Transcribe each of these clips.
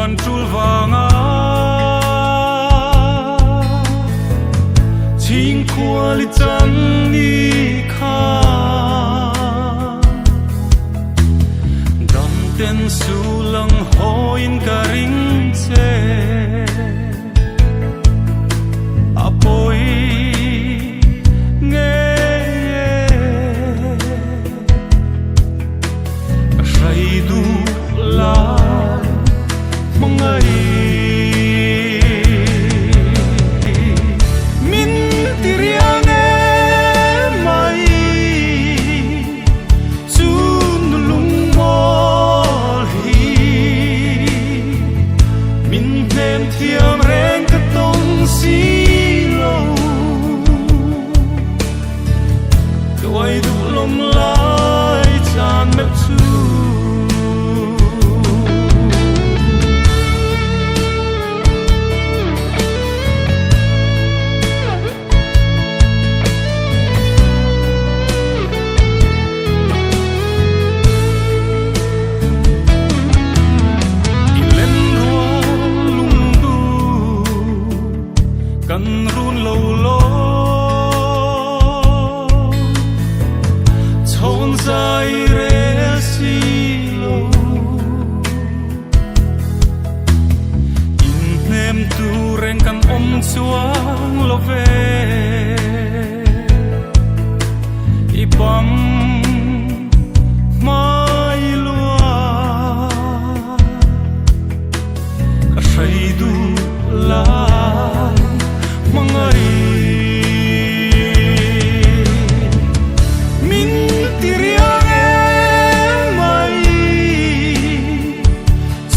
quan trul vanga chính qua li chẳng đi kha đam tên su lăng hoin cả ring che apoi nghe say du la mong ai min tiriang mai sun lung mol hi min thêm thiam reng ka tong si lo quay du lom lai chan mep chu kan run lo lo chon zai re si lo in nem tu reng kan om chuang lo ve i pam mai lua ka sai du la mong ai min tiriang mai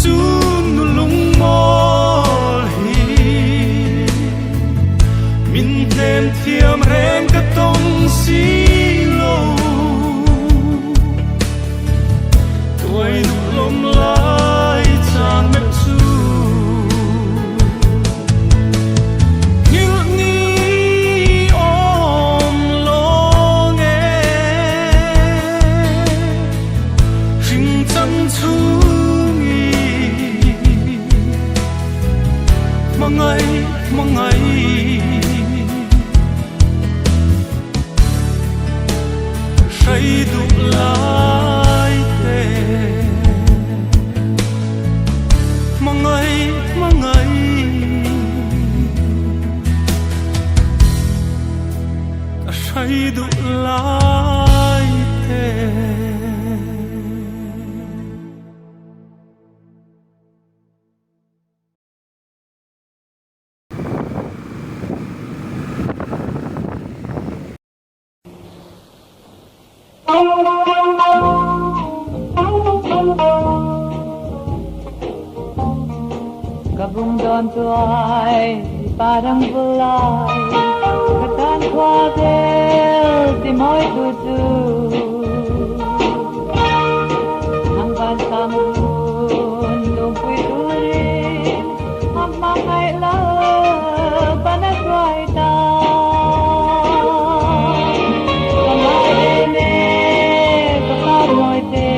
sun lung mol hi min thêm thiam reng ka tong si lo tuổi lom lai chan mep chu mong ai say du lại thế mong ai say du lại thế. Gabung don tuai padang belai ketan kuazel di moi tutu angkan samun lumpui urin hmante la panas wai ta samai ne kapar moi te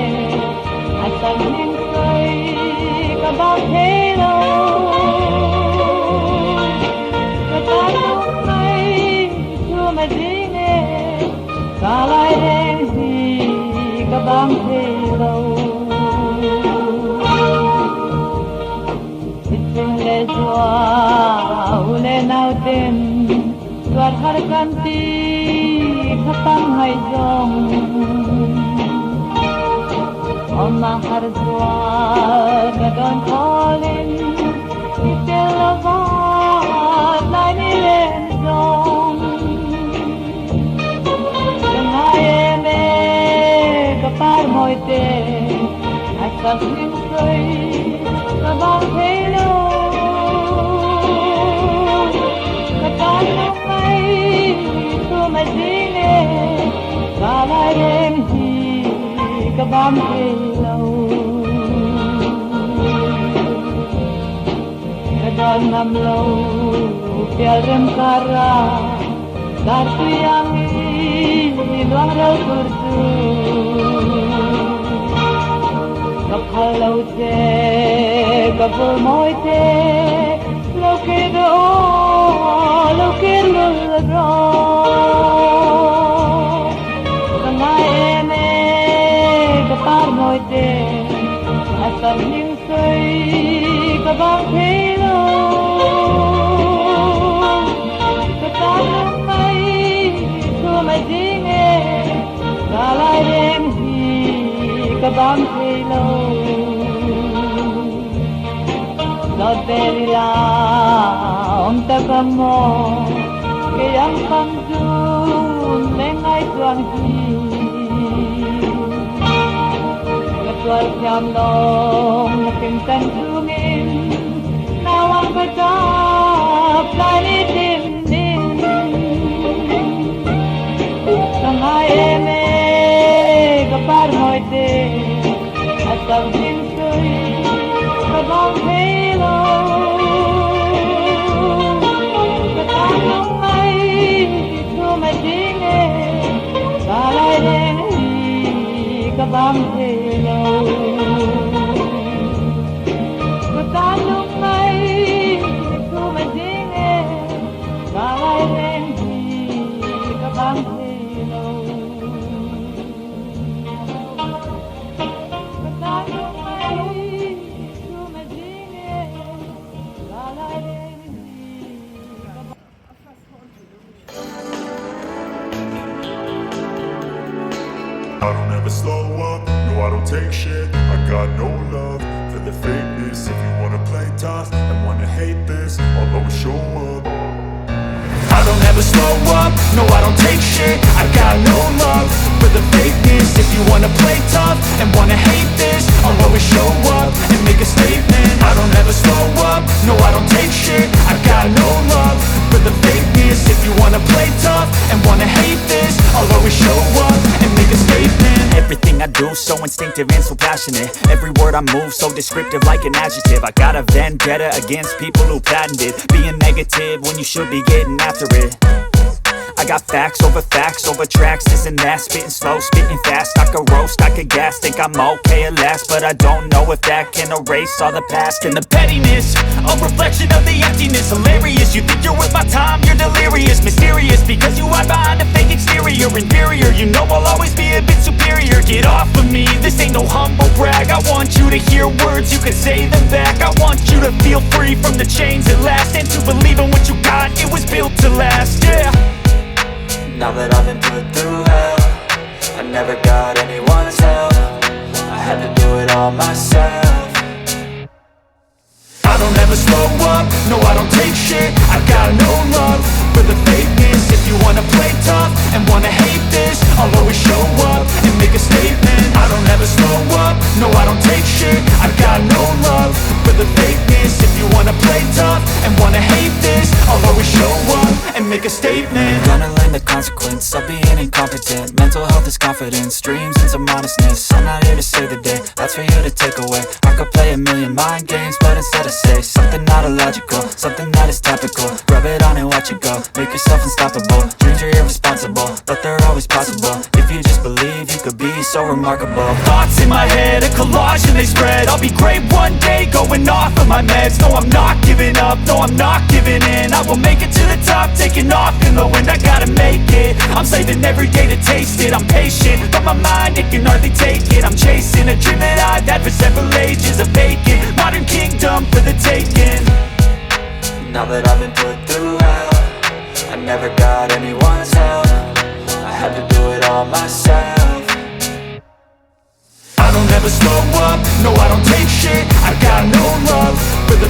asal ning sai kabang hello Salai đen gì các băng thế lâu Tình lệ doa ule nào tên Tuat har kanti kapang hay dong Omang har doa gadon kolin Itel lova lai ni len dong par moi te asal ning sai ka bang hello ka tan mai tu ma dine ka lai rem hi ka bang hello ka dan nam lo pial rem kara dar tu yang luang rau kurtu kaphalau te gabul moite lo que do lo que lo ro ngai ene kapar moite asam ning sei kabang thelo kapar mai tu mai dinge galai dem hi kabang thelo Not very long takamo kayang pangdun lengay tuang hi Katwal siyam long nakimtang tungin nawang patap lanitin nin Sangay eme kapar moite asam jinsoy kabang halo Katang ay tumadinge Kalay din kabang halo Katang ay tumadinge Kalay din kabang halo I don't ever slow up, no I don't take shit. I got no love for the fakeness. If you wanna play tough and wanna hate this, I'll always show up. I don't ever slow up, no I don't take shit. I got no love for the fakeness. If you wanna play tough and wanna hate this, I'll always show up and make a statement. I don't ever slow up, no I don't take shit. I got no love for the fakeness. If you wanna play tough and wanna hate this, I'll always show up and make a statement. Everything I do so instinctive and so passionate. Every word I move so descriptive like an adjective. I got a vendetta against people who patented being negative when you should be getting after it. I got facts over tracks, this and that. Spitting slow, spitting fast. I could roast, I could gas. Think I'm okay at last, but I don't know if that can erase all the past. And the pettiness, a reflection of the emptiness. Hilarious, you think you're worth my time, you're delirious. Mysterious, because you hide behind a fake exterior. Inferior, you know I'll always be a bit superior. Get off of me, this ain't no humble brag. I want you to hear words, you can say them back. I want you to feel free from the chains at last, and to believe in what you got, it was built to last, yeah. Now that I've been put through hell, I never got anyone's help. I had to do it all myself. I don't ever slow up, no I don't take shit. I got no love for the fakeness. If you wanna play tough and wanna hate this, I'll always show up and make a statement. I don't ever slow up, no I don't take shit. I got no love for the fakeness. If you wanna play tough and wanna hate this, I'll always show up and make a statement. Gonna learn the consequence of being incompetent. Mental health is confidence, dreams and some modestness. I'm not here to save the day, that's for you to take away. I could play a million mind games, but instead I say something not illogical, something that is topical. Rub it on and watch it go, make yourself unstoppable. Dreams are irresponsible, but they're always possible. If you just believe, you could be so remarkable. Thoughts in my head, a collage and they spread. I'll be great one day, going off of my meds. No, I'm not giving up, no, I'm not giving in. I will make it to the top, taking off in the wind. I gotta make it, I'm saving every day to taste it. I'm patient, but my mind, it can hardly take it. I'm chasing a dream that I've had for several ages. A vacant, modern kingdom for the taking. Now that I've been put through hell, I never got anyone's help. I had to do it all myself. I don't ever slow up, no I don't take shit. I got no love for the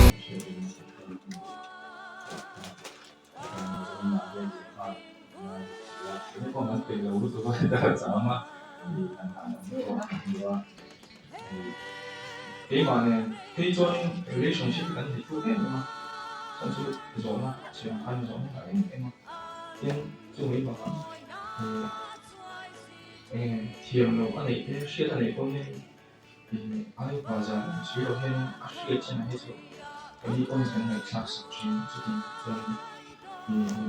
회의적인 relationship kan itu kan memang tentu zona siang zona lain memang yang cumi bahkan tiang lo aneh itu 시간 안에 보면 아이 맞아 지루해는 아시겠지만 해서 이번 생에 작스 중 주된 그런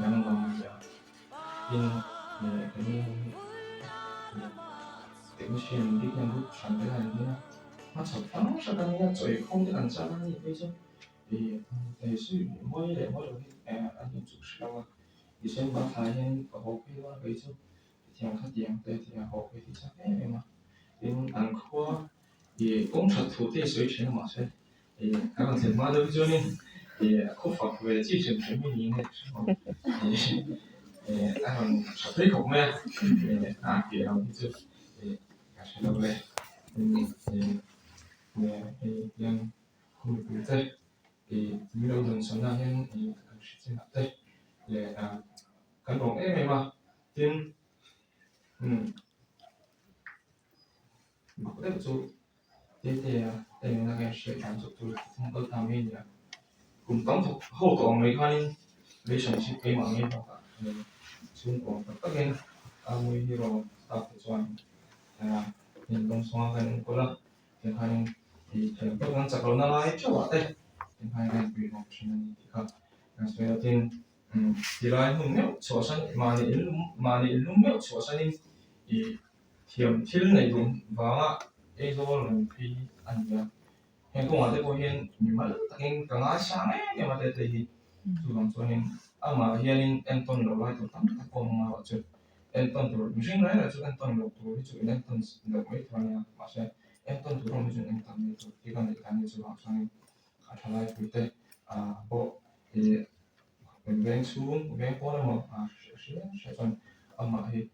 나는 거 말이야 대무시는 그냥 뭐 전달하는 게 mà chợt phăng ra cái này trời không được ăn chả này bây giờ thì để suy mỗi để mỗi rồi anh những chút sao thì xem ba thái hen có hộp cái đó bây giờ thì hàng khách hàng thì hộp cái thì chắc em mà đến ăn khoa thì cũng thật thủ tế suy chuyển mà sẽ thì các bạn xem mà đâu cho nên thì không phải về chỉ sử dụng cái mình này thì các bạn thật thấy không mẹ thì làm cái chứ thì các sẽ đâu về thì yang không được thế thì như đâu dần sống ra hen thì các sẽ xem thế để căn phòng em mà tin mặc đẹp chỗ Tetea tên là cái sự cảm xúc tôi không có tham gia cùng tổng thuộc hậu tổ mấy cái relationship cái mà nghe vào cả xung quanh các cái mùi hero tập cho nhìn đông xoa cái có là thì hai thì các ngành chắc là lại cho bạn đây thì hai ngành bị học sinh thì khác so với tin thì lại không biết cho sinh mà đi lúc biết cho sinh thì thiểm thiên này đúng và cái đó là khi anh nhớ hiện công ở đây có hiện nhưng mà hiện càng ngày sáng ấy nhưng mà đây thì dù làm cho hiện mà hiện em tuần đầu lại tụi tắm các con mà ở chỗ em tuần tụi mình riêng là chỗ em tuần đầu tụi chỗ em tuần đầu mấy thôi nha mà sẽ em tuần tụi mình chỗ em tuần mấy tụi cái con này cái này chỗ làm cho nên thay lại tụi thế bộ thì mình ven xuống ven phố nó mà sẽ chọn mà thì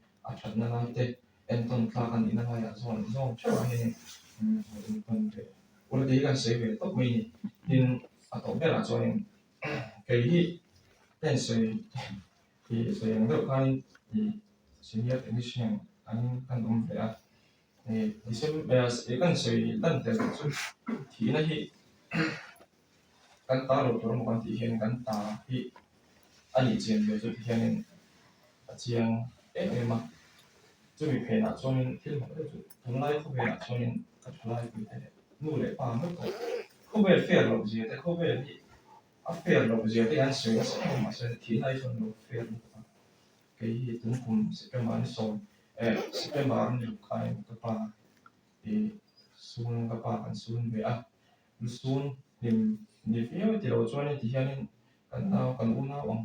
chọn nó lại thế em tuần Thlah kan ina lại zon zon cho hiện em tuần thế udah dia kan saya betul begini in atau bela soalnya kayak ini dan saya yang tahu kan di sini ada ini yang kan ya di sini belas kan saya dan terus thì nó hi kan tahu tuh bukan tihen kan tahu anh以前就是tihen yang memang 就比陪那说明听好的就从来后边那说明他出来比的努力把那个后边费了不接的后边的费了不接的俺学是嘛是听来说no费了给东风是干嘛的说是干嘛的开个把sun个把跟sun be sun ni fio ti lo chuan ti hian kan na kan una wang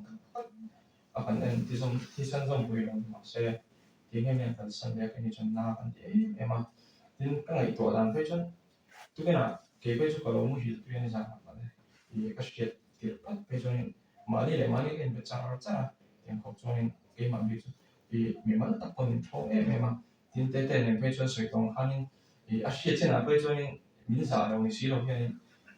kan en ti san zom bui lo ma se thì nghe mình cần sân để cái chuyện nào cần để em mà nên cái này tuổi đàn phải chân tôi cái nào cái bây giờ có lối mua gì tôi nên rằng mà thì cái chuyện thì bắt bây giờ mà đi lại mà đi cái việc trả trả thì học cho nên cái mà bây giờ thì mình mới tập con thấu em mà thì tới tới nên bây giờ sử dụng hắn thì chuyện trên là bây giờ nên mình giả là mình sử dụng cái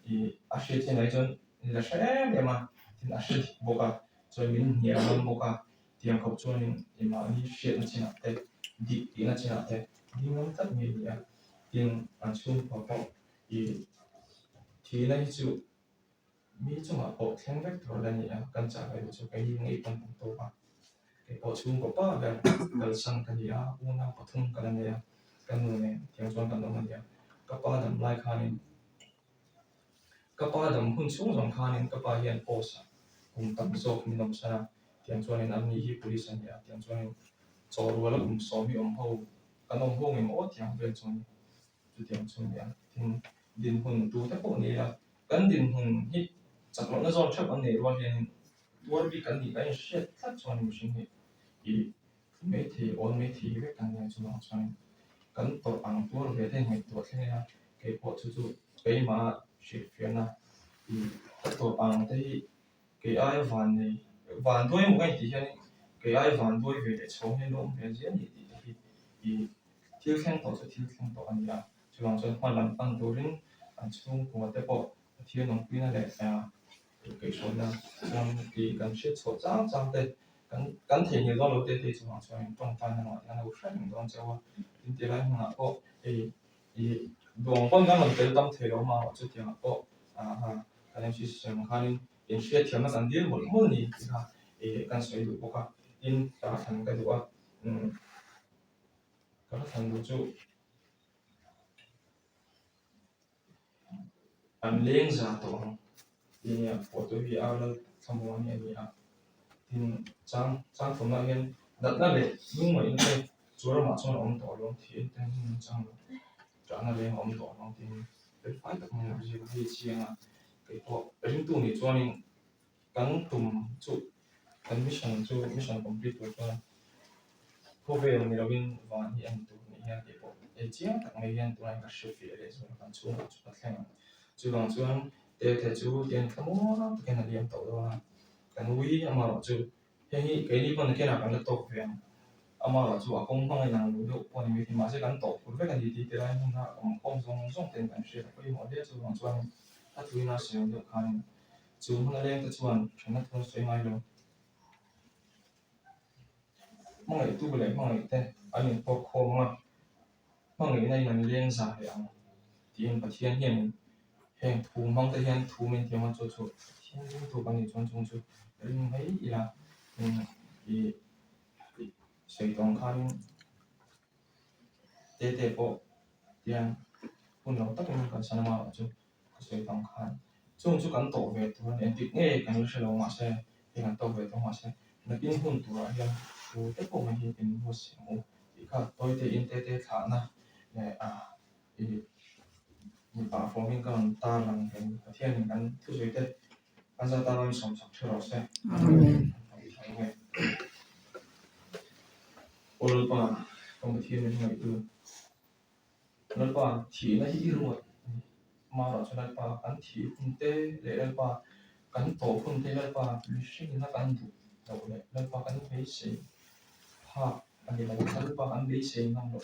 thì chuyện trên này chân là sẽ em mà thì chuyện bộ cả cho mình nhiều hơn bộ cả thì học cho nên mà đi chuyện trên là thế đi là trên là thế đi ngắm tất nhiên là tiền ăn chung vào trong thì này chú mi chung mà bộ thiên vector là gì cần trả về cho cái ngay trong tổ ba cái bộ chung của ba là cần sang cái gì una bộ thung cái này cái này tiếng Trung cái đó này các ba đầm lại khanin các ba đầm hun xuống dòng khanin các ba hiện post cùng tập số mình làm sao tiếng Trung nên anh đi police này tiếng Trung cho rồi là số mi hậu cái ông hậu mình mỗi tiếng bên trong tiếng Trung này tiếng điền hun tu thế bộ này là cái điền hun hít chắc là nó do chấp anh này luôn hiện luôn bị cái gì cái shit thật cho nên mình hiện thì mấy thì ôn mấy thì cái cái này chúng nó cho nên cái tổ bằng tổ về thế này tổ thế này cái bộ chú cái mà shit phiền à thì cái tổ bằng thế cái ai van thôi một cái gì thế cái ai van thôi về để chống hay luôn về gì thì thiếu khen tổ cho thiếu khen tổ anh ya chúng nó cho hoàn làm bằng tổ đến anh chung của cái bộ thiếu nông pin này cái số là trong cái shit số trang đây cái thể nhiều đó thì chúng nó cho trong tay nó là một phần đó cho kinh tế lại mà có thì đồng quan cái mình tự tâm thể đó mà chút thì có cái này chỉ xem khai in shit thì nó cần đi một gì thì cái số đủ có in cả thành cái đủ cả thành đủ chỗ anh liên ra tổ thì của tôi bị ao là xong rồi này thì trang phẩm này hiện đặt ra để nhưng mà những cái chỗ mà trong ông tổ luôn thì tên trang trả nó lên ông tổ ông thì cái phải tập mình làm gì cái chiang à cái bộ cái tu này cho nên cắn tùm chút cắn mission complete rồi cho cô về mình đâu bên vào hiện tu này cái bộ cái chiang tập mình hiện tu này cái sự việc đấy rồi cắn chút chút cái này chú bằng chú anh để chú tiền không có cái này điểm tổ đó cắn uy mà rồi chú cái này còn cái nào cắn được tổ về ama là chú không phải là người được quan niệm thì mà sẽ gắn tổ của cái gì thì cái này nó không dùng tiền cái gì cái một đấy chú bằng chú anhถ้าทุยน่าเสียเดือดคันจูมันเล่นแต่ชวนฉันนั่งทนสวยไม่ลงมั่งไอ้ตู้ไปเลยมั่งไอ้แต่อันนี้พอโค้งอ่ะมั่งไอ้ในมันเลี้ยงสายอ่ะที่มันประเทศเห็นเห็นทูมั่งแต่เห็นทูมันที่มันจุดเห็นทูกันนี่จนจุดเรื่องไม่อีละอีสวยตรงคันเตะโปเดียงคุณเราตั้งมันกันสนามอ่ะจุดสวยตรงคันchung chú cắn tổ về tu nên tịt nghe cái nó sẽ lâu mà sẽ thì cắn tổ về tu mà sẽ nó biến hồn tu ra hiện tu tất cả mình hiệnเป็นหัวเสียงthì cả tôi thì in tê thả na này thì mình bảo phong hình cái ta làm cái thiên mình cắn thứ gì thế cắn ra ta làm sống sạch cho nó sẽ ôi bà không cái thiên mình ngày từ nó bà chỉ là ít rồi mà rồi cho nên bà cắn thịt phun tê để lên bà cắn tổ phun tê lên bà sinh nó cắn đủ đầu này lên bà cắn bế xì ha anh đi là cắn bà cắn bế xì năm rồi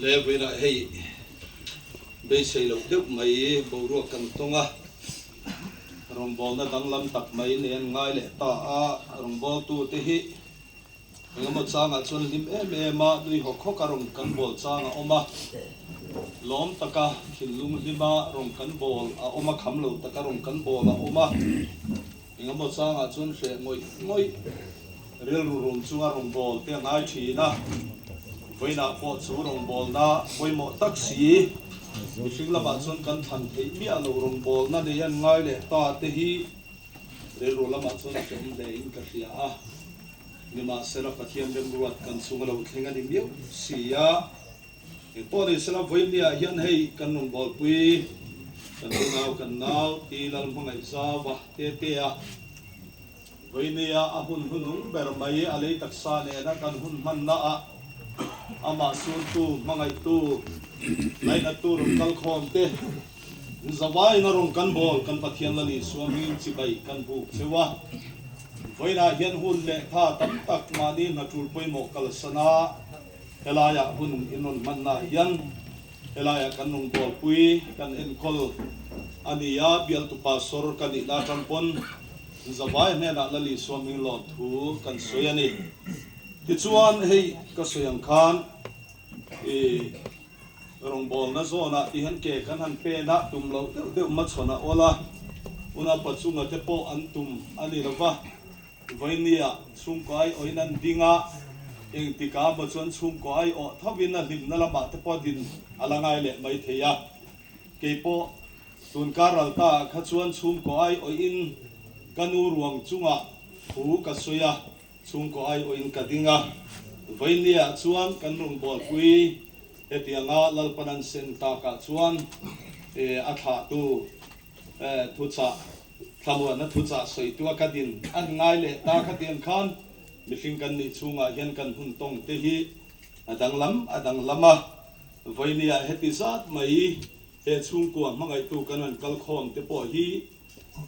lê về lại hay bây giờ lục đúc mấy bầu ruộng cầm tung à rồng bò nó đang lâm tập mấy nên ngay lệ ta rồng bò tu thế hi mình một sang ở chuan lim em mà đuôi học khó cả rồng cắn bò sang ở oma lom taka hin lung lima rồng cắn bò ở oma khăm lầu taka rồng cắn bò ở oma mình một sang ở chuan sẽ ngồi real rồng chung rồng bò tiếng ai chỉ na với na po chú rồng bò na với một taxi sinh là bạn xuân cần thành thấy biết là rồng bò na để ăn ngay để ta thế hi để rồi là bạn xuân chấm để in cái gì nhưng mà sẽ là phát hiện được ruột cần xuống là một cái gì biết gì thì tôi thì sẽ là với địa hiện hay cần rồng bò quy cần nào thì là Lalhmangaihzauva Tetea với nia hun hun bèo mấy lấy đặc sa này đã cần hun man na ama sun tu mangai tu lai na tu rong kal khom te zawai na rong kan bol kan pathian lali swami chi bai kan bu sewa voina hian hun le tha tam tak ma ni na tur poi mo kal sana helaya hun inon man na hian helaya kan rong bol pui kan en kol ania bial tu pasor kan ila tampon zawai ne na lali swami lo thu kan soyani ti chuan hei ka soyang khan rong bol na zona ti han ke kan han pe na tum lo de ma chona ola una pachunga te po an tum ani lova voinia chung kai oinan dinga eng tika ma chuan chung kai o thavin na lim na lama te po din alangai le mai theya ke po tun karal ta kha chuan chung kai oin kanu ruang chunga thu ka soya chung ko ai oin kadinga Vainia chuan kan rung bol pui etianga lalpanan sen ta ka chuan Thlah tu thu cha thamwa na thu cha soi tu ka din an ngai le ta ka tian khan mihring kan ni chunga hian kan hun tong te hi adang lama Vainia heti zat mai he chung kuang mangai tu kanan kal khom te po hi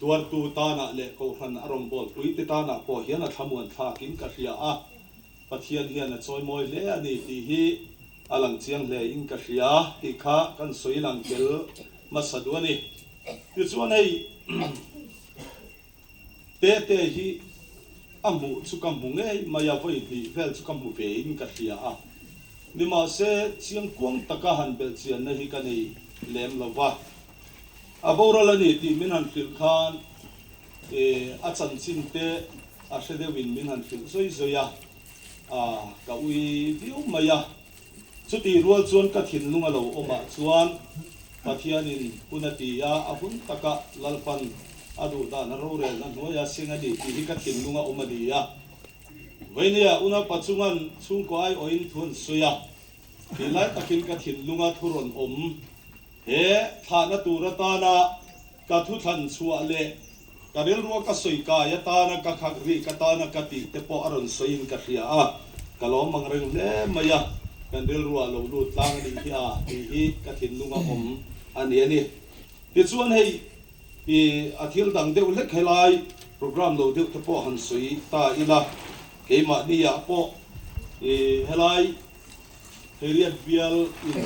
tuar tu ta na le ko han arom bol pui te ta na po hian a thamuan thla kin ka hria a pathian hian a choi moi le ani ti hi alang chiang le in ka hria ti kha kan soi lang kel masadu ani ti chuan hei te hi amu chu kam mu nge maya voi hi vel chu kam mu ve in ka hria a nima se chiang kuang taka han bel chian na hi ka nei lem lova a Boral ani ti min han fil khan a chan chin te a hede win min han fil zoi zoya ka ui viu maya chuti rual chuan ka thin lunga lo oma chuan pathianin punatia a hun taka lalpan adu da na ro rel na noya singa di ti hi ka thin lunga oma dia Vainia una pachungan chung ko ai oin thun suya tilai takin ka thin lunga thuron he Thlah na tura ta na ka thu than chua le ka rel ruwa ka soi ka ya ta na ka khakri ka ta na ka ti te po aron soin ka hria a ka lo mangreng le maya kan rel ruwa lo lu tlang ni hi ti hi ka thin lunga ani ti chuan hei athil dang deuh le khelai program lo deuh te po han soi ta ila keima ni ya po helai heriat bial in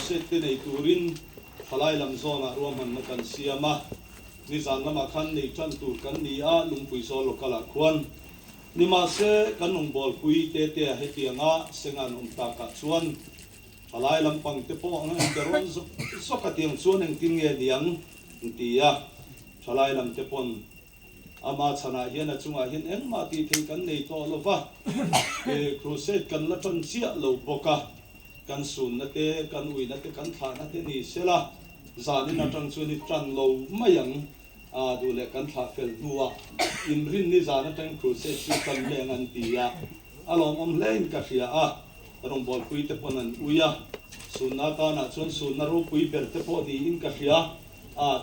sete nei turin Thalai lam zona ruam han na kan siama ni zan lama khan nei chan tur kan ni a lungpui so lokala khuan ni ma se kan ung bol pui Tetea hetianga sengan ta ka chuan Thalai lam pang te po ang deron so ka tiang chuan eng tin nge niang tia Thalai lam te pon ama chana hian a chunga hian eng ma ti thei kan nei to lova crusade kan la ton chia lo boka kan sun na te kan ui na te kan thla na te ni sela zani na tang chu ni tran lo mayang du le kan thla fel nuwa in rin ni zana tang crusade chu kan le ngan tia along om lein ka hria a rong bol pui te ponan uya sun na ta na chun sun na ro pui ber te po di in ka hria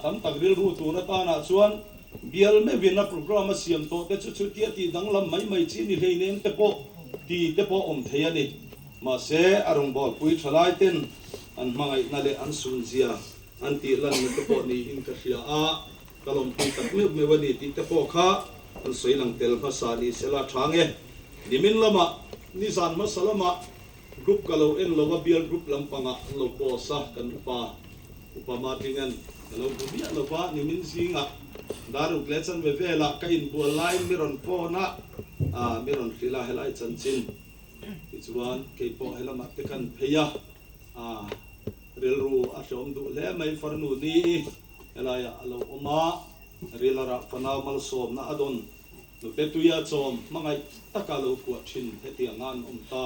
tam tak ril ru tu na ta na chuan bial me vina program siam to te chu tia ti danglam mai chi ni leinen te po ti te po om thei ani ma se arong bol pui thalai ten an mangai na le an sun zia an ti lan me te po ni in ka hria a kalom pi tak me wani ti te po kha an soi lang tel ma sa ni sela thange dimin lama ni san ma salama group kalo en lova bial group lampanga lo po sa kan upama tingan kalau bubia lova ni min singa daru klechan ve vela ka in bol line miron po na miron fila helai chanchin ichuan ke po helama te kan pheya relru a shom du le mai farnu ni helaya alo oma relara fana mal som na adon no petuya chom mangai takalo ku thin hetiangan ta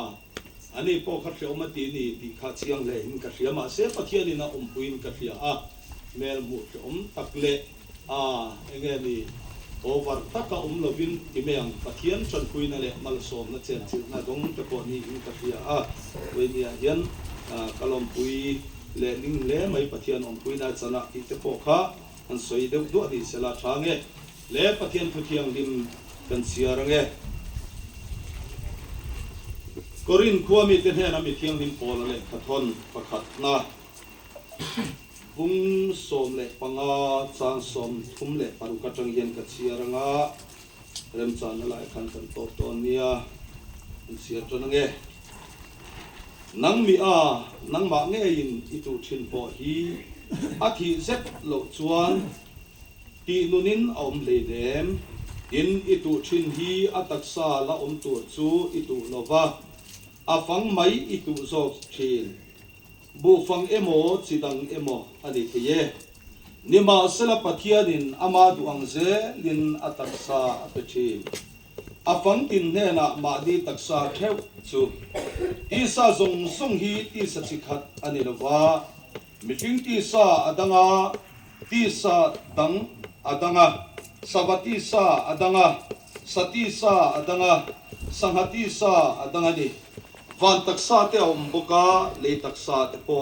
ani po kha shoma ti ni ti kha chiang le hin ka hriama se pathiani na puin ka hria mel mu takle engeni over taka lovin imeyang pathian chan kuina le mal som na chen chil na dong te po ni in ka hria Vainia hian kalom pui le ning le mai pathian puina chana ti te po kha an soi deuh do ni sela thange le pathian thuthiang lim kan siarange korin khuami te hena mi thiang lim pol le pathon pakhat na bung som le panga chang som thum le paru ka tang hian ka chiaranga rem chan la khan kan to nia an sia tonange nang ma nge in itu thin po hi athi zet lo chuan ti nunin om le dem in itu thin hi ataksa la tu chu itu lova afang mai itu zok thin bu fang emo chidang emo ani tiye nima sela pathianin ama duang ze lin ataksa apechi afang tin ne na ma di taksa theu chu isa zong song hi ti sa chikhat ani lova meeting ti sa adanga ti sa dang adanga sabati sa adanga sati sa adanga sanghati sa adanga ni van taksa te omboka le taksa te po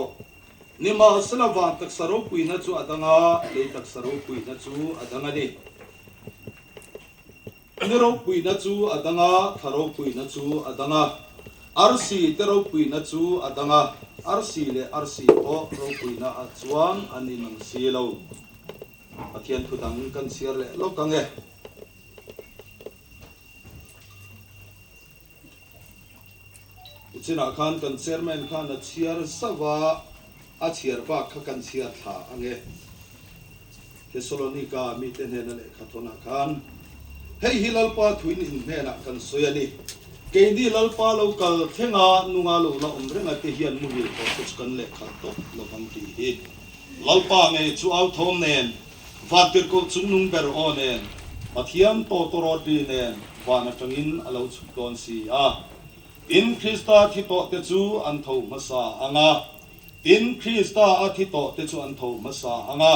nima sala van taksa ro pui na chu adanga le taksa ro pui na chu adanga ni niro pui na chu adanga tharo pui na chu adanga arsi te ro pui na chu adanga arsi le arsi o ro pui na achuan ani nang silo Pathian thudang kan siar le lo kange Uchina khan kan chairman khan a chiar sawa a chiar ba kha kan chiar tha ange Thessalonica mi te ne le khathona khan hei hilal pa thuin in ne na kan soyani ke di lal pa lo kal thenga nunga lo la umrenga te hian mu hi ko kuch kan le khat to lo kam ti hi lal pa nge chu au thom nen vatir ko chunung ber onen pathiam to toroti nen wana tangin alo chukon si a in Christa thito te chu an tho masa anga in Christa a thito te chu an tho masa anga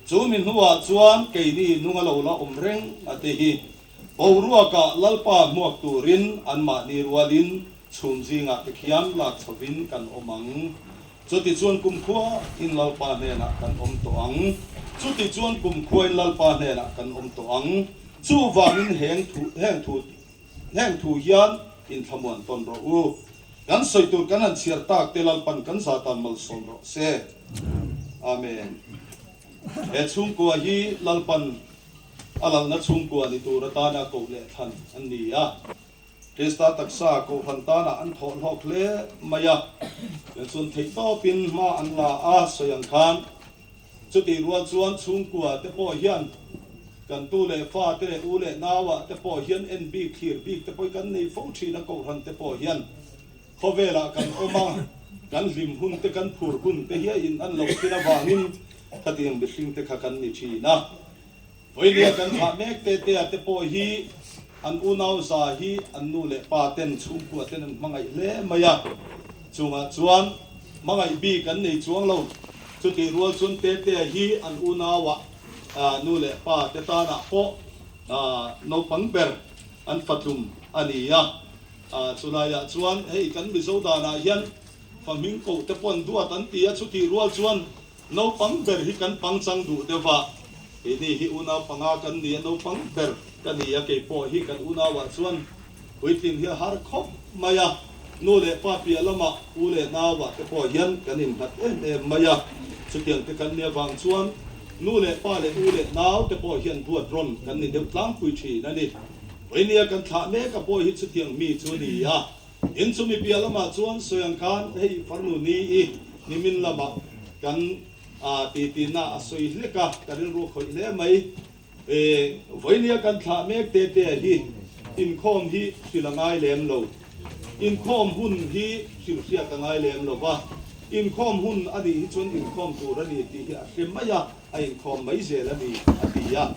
chu min huwa chuan ke ni nunga lo la umreng ate hi Boral ka lalpa muak turin an ma ni rualin chumji nga te khiam lak chovin kan omang chuti chuan kum khua in lalpa ne na kan om to ang chuti chuan kum khua in lalpa ne na kan om to ang chu wangin heng thu hian in thamuan ton ro u kan soitu kan an chiar tak te lalpan kan sa tan mal som ro se amen e chung ko hi lalpan alal na chung ko ani tu ratana ko le than ania Krista taksa ko phantana an thon hok le maya chun thei to pin ma an la a soyang khan chuti rual chuan chung ko te po hian kan tu le fa te u le nawa te po hian nb khir bi te po kan nei fo thi na ko ran te po hian khovela kan oma kan lim hun te kan phur hun te hi in an lo tina wangin khating bising te khakan ni chi na Voilia kan tha mek te po hi an unaw za hi an nu le pa ten chung ku ten mangai le maya chunga chuan mangai bi kan nei chuang lo chuti rual chun te hi an unawa nu le pa te ta na po no pangber an fatum ania chulaya chuan hei kan bi zo da na hian faming ko te pon duat an tia chuti rual chuan no pangber hi kan pangchang du dewa ini hi una pangakan ni no pangber kaniya ke po hi kan una wa chuan uitin hi har khop maya no le pa pi lama ule na wa te po hian kanin hat maya chutiang te kan ne wang chuan no le pa le ule naw te po hian duat ron kan ni de tlang pui chi na ni oinia kan tha me ka po hi chutiang mi chu ni ya in chu mi pi lama chuan soyang khan hei farnu ni nimin lama kan ti na asoi leka karin ro khoi le mai voinia kan tha mek te hi in khom hi silangai lem lo in khom hun hi silsia kangai lem lo ba in khom hun ani hi chon in khom tu rani ti hi a maya a in khom mai je la ni atia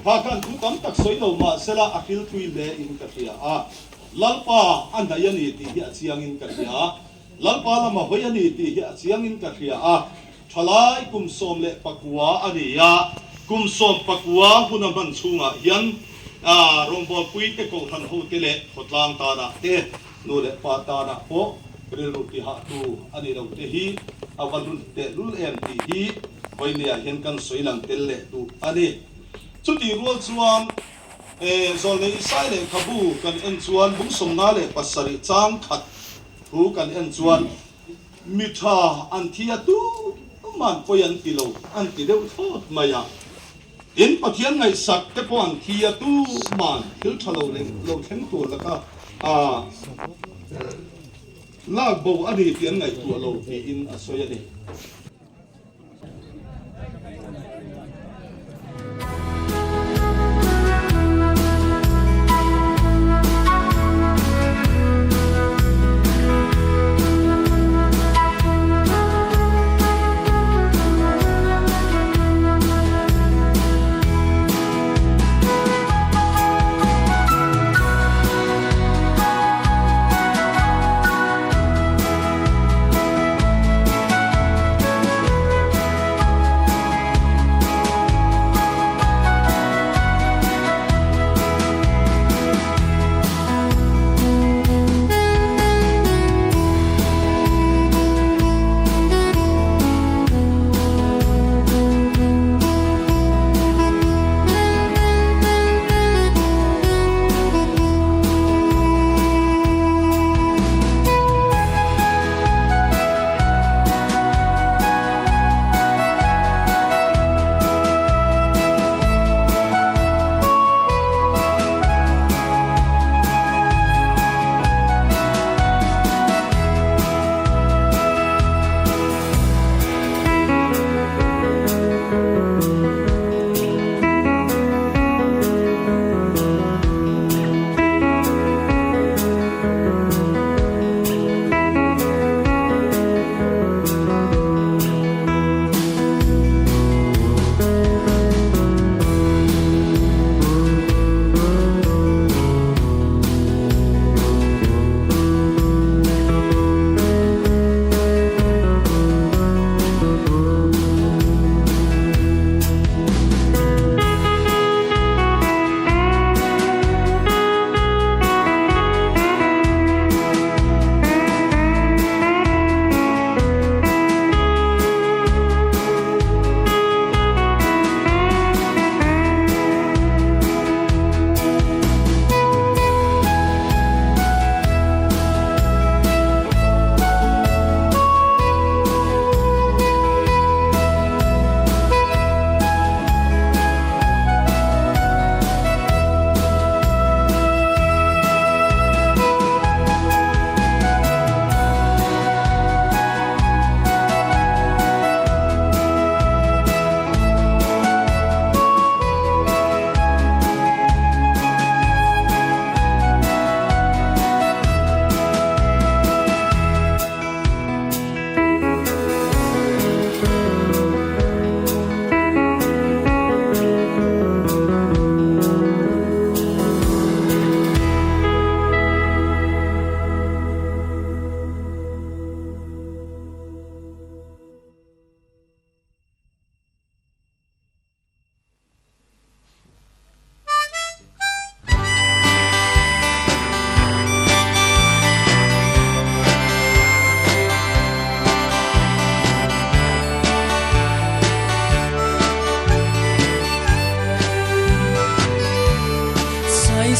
pa kan tu kam tak soi lo ma sela akil tui le in ka ria a lalpa an da yani ti hi a chiang in ka ria lalpa lama hoyani ti hi a chiang in ka ria a Thalai kum som le pakua ania kum som pakua hunaman chunga hian rombol pui te ko than ho te le khotlang ta na te no le pa ta na po rel ru ti ha tu ani lo te hi awalun te lul em ti hi hoinia hian kan soilang tel le tu ani chuti rual chuan zol le sai le khabu kan en chuan bung som na le pasari chang khat hu kan en chuan mitha anthia tu man poyan kilo anti deu thot maya in pathian ngai sak te pon thia tu man thil thalo le lo theng tu la ka la bo ani tian ngai tu lo ti in asoya ni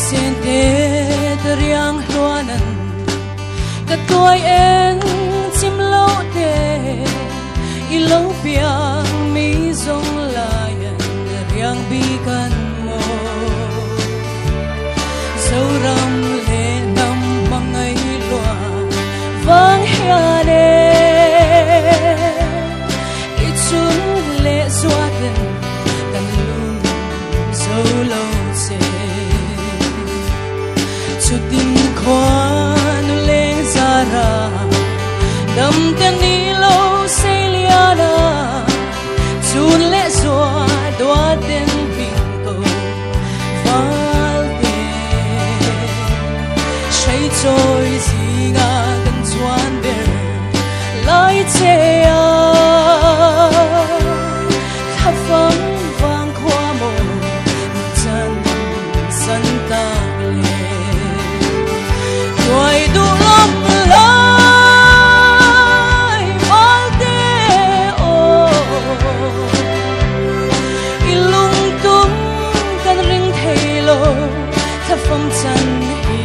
sen te riang hluanan ka tuai en chim lo te I lo piang mi zong layan riang bi kan mo zo ram le nam mangai lua vang hia de I chun le zuaten kan lum zo lo se chutin khoan leng zara dam ten ni lo se liana chun le zua doa ten bingo valte shai choi zinga kan chuan ber lai Tetea thafang vang khwa mo chan san ta le Tuai du lom lai valte o ilung tum kan ring thelo thafam chan hi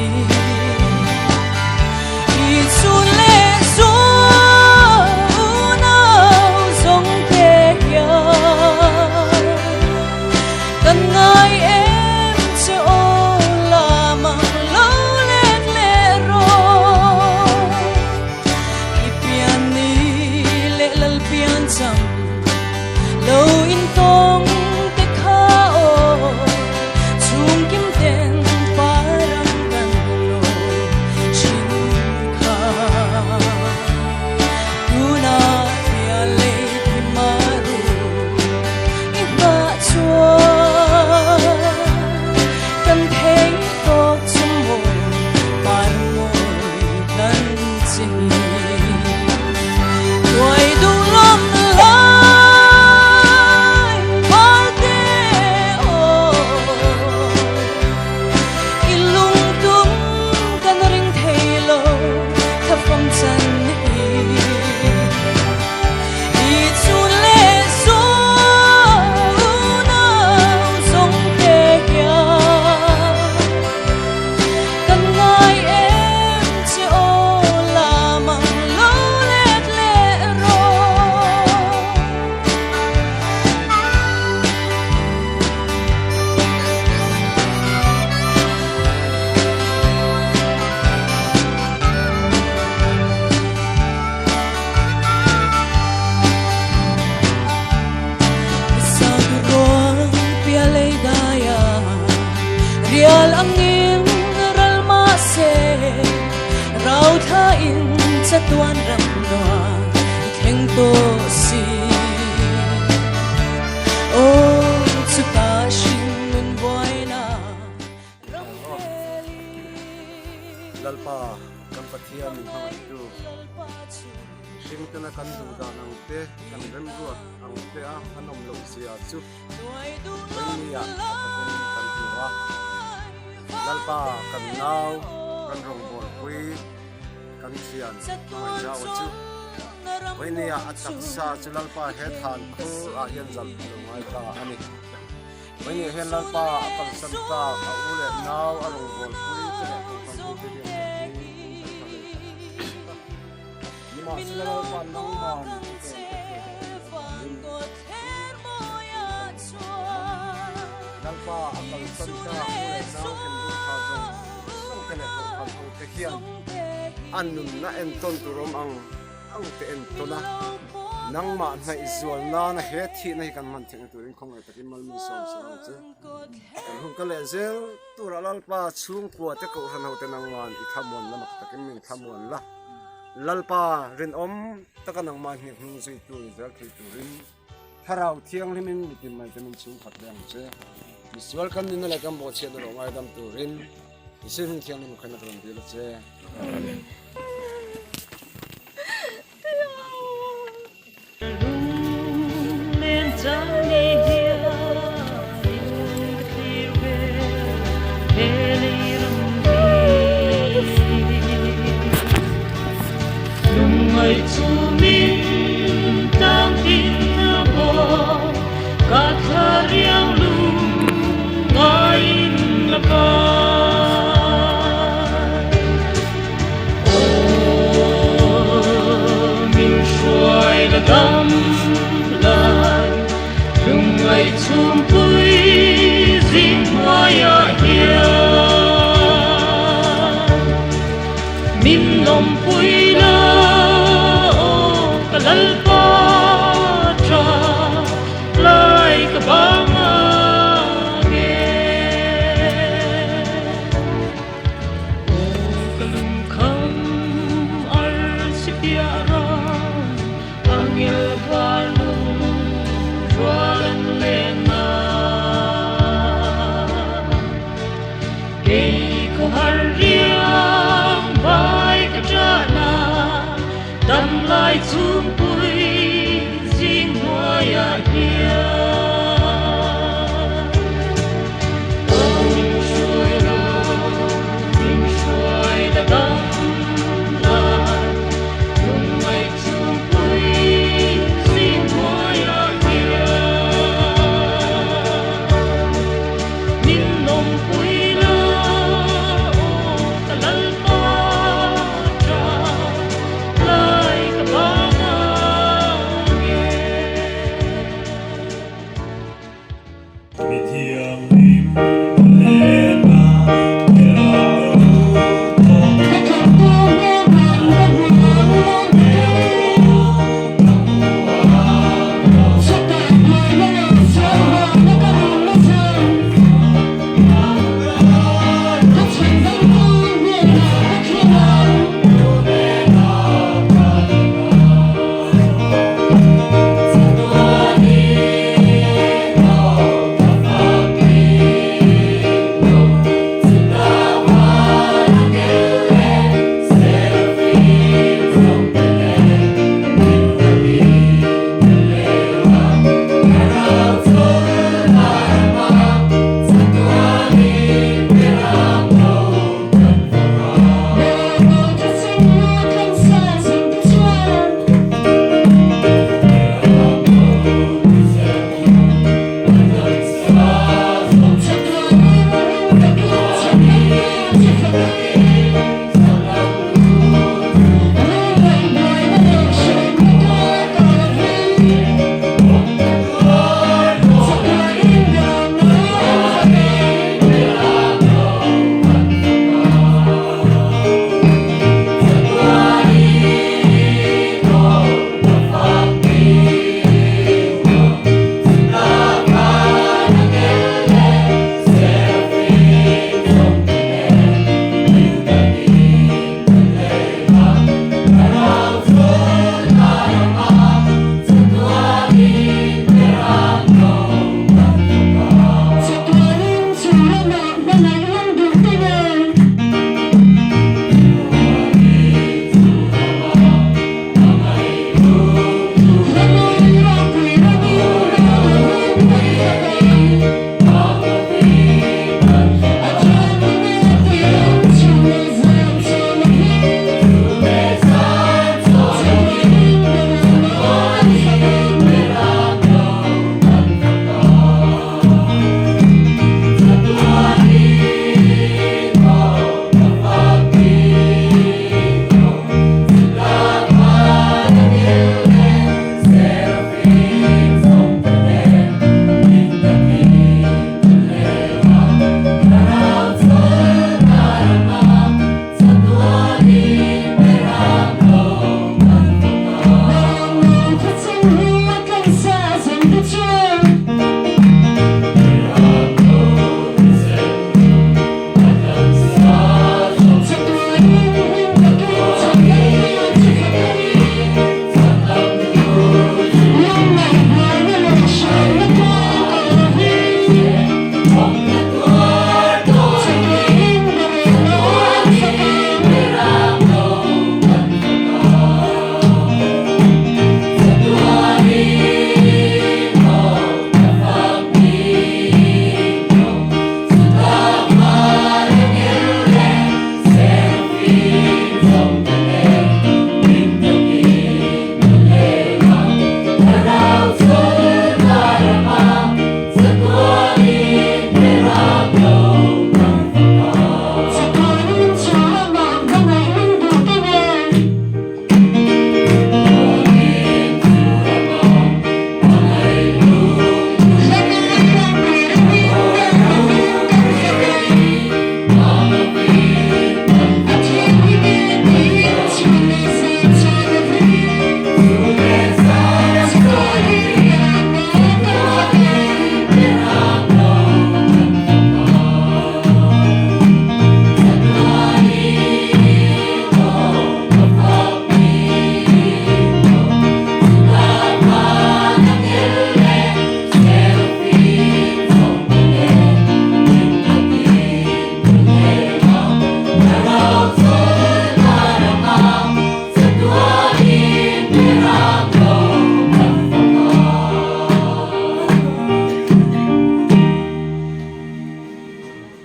I chun le zo nao zong te ya kan ngai em che o la mang lo len le ro I pian ni le lal pian cham lo in tong te kha o chung kim ten parang kan lo shin kha tu na pia le ki maru I ba chua kan thei to chum mo par moi dan chi tuai du lom lai valte o ilung tum kan ring thelo thafam chan hi I chun le zo nao zong te ya kan ngai em che o la mang lo let le ro sa ruang pia le daya rial angin ral ma se rau tha in chatuan ram noa theng to si o chuta shin nun boina ram lalpa kan pathia min hang tu sing tena kan du da nang te kan rem ruat ang te a anom lo sia chu ni ya kan tu wa lalpa kan nau kan rong bol pui kan sian mai ja wa chu ni ya atak sa chu lalpa he than khu a yan jal lo mai ta ani ni he lalpa kan san ta a u le nau a rong bol pui te kan tu te ma sila lalpa nang man lalpa akal san ta u le nau kan du tha zong sang tele ko kan tu te hian annun na en ton tu rom ang te en tona nang ma nai izol na na he thi nei kan man thing tu ring khong ai takin mal min som sang che kan hung ka le zel tu ra lalpa chung pu te ko han ho te nang man I thamon la mak takin min thamon la lalpa rin om takanang man hi hung zui tu zel ki tu rin tharau thiang limin mitin mai te min chung khat dang che visual kan din la kam bo che do ngai dam tu rin isin thiang ni kan kan di la che lên trắng đi hiền người chú mình đang tin bo cả thà riêng luôn ngay là gam lan lung ai chum pui zing hoa hian min lom pui la kalal pa tra lai ka banga nge o kalung kham ar sipiara angel vanu ruan lena kei ko hariam vai ka jana dam lai chung pui jing hoa hian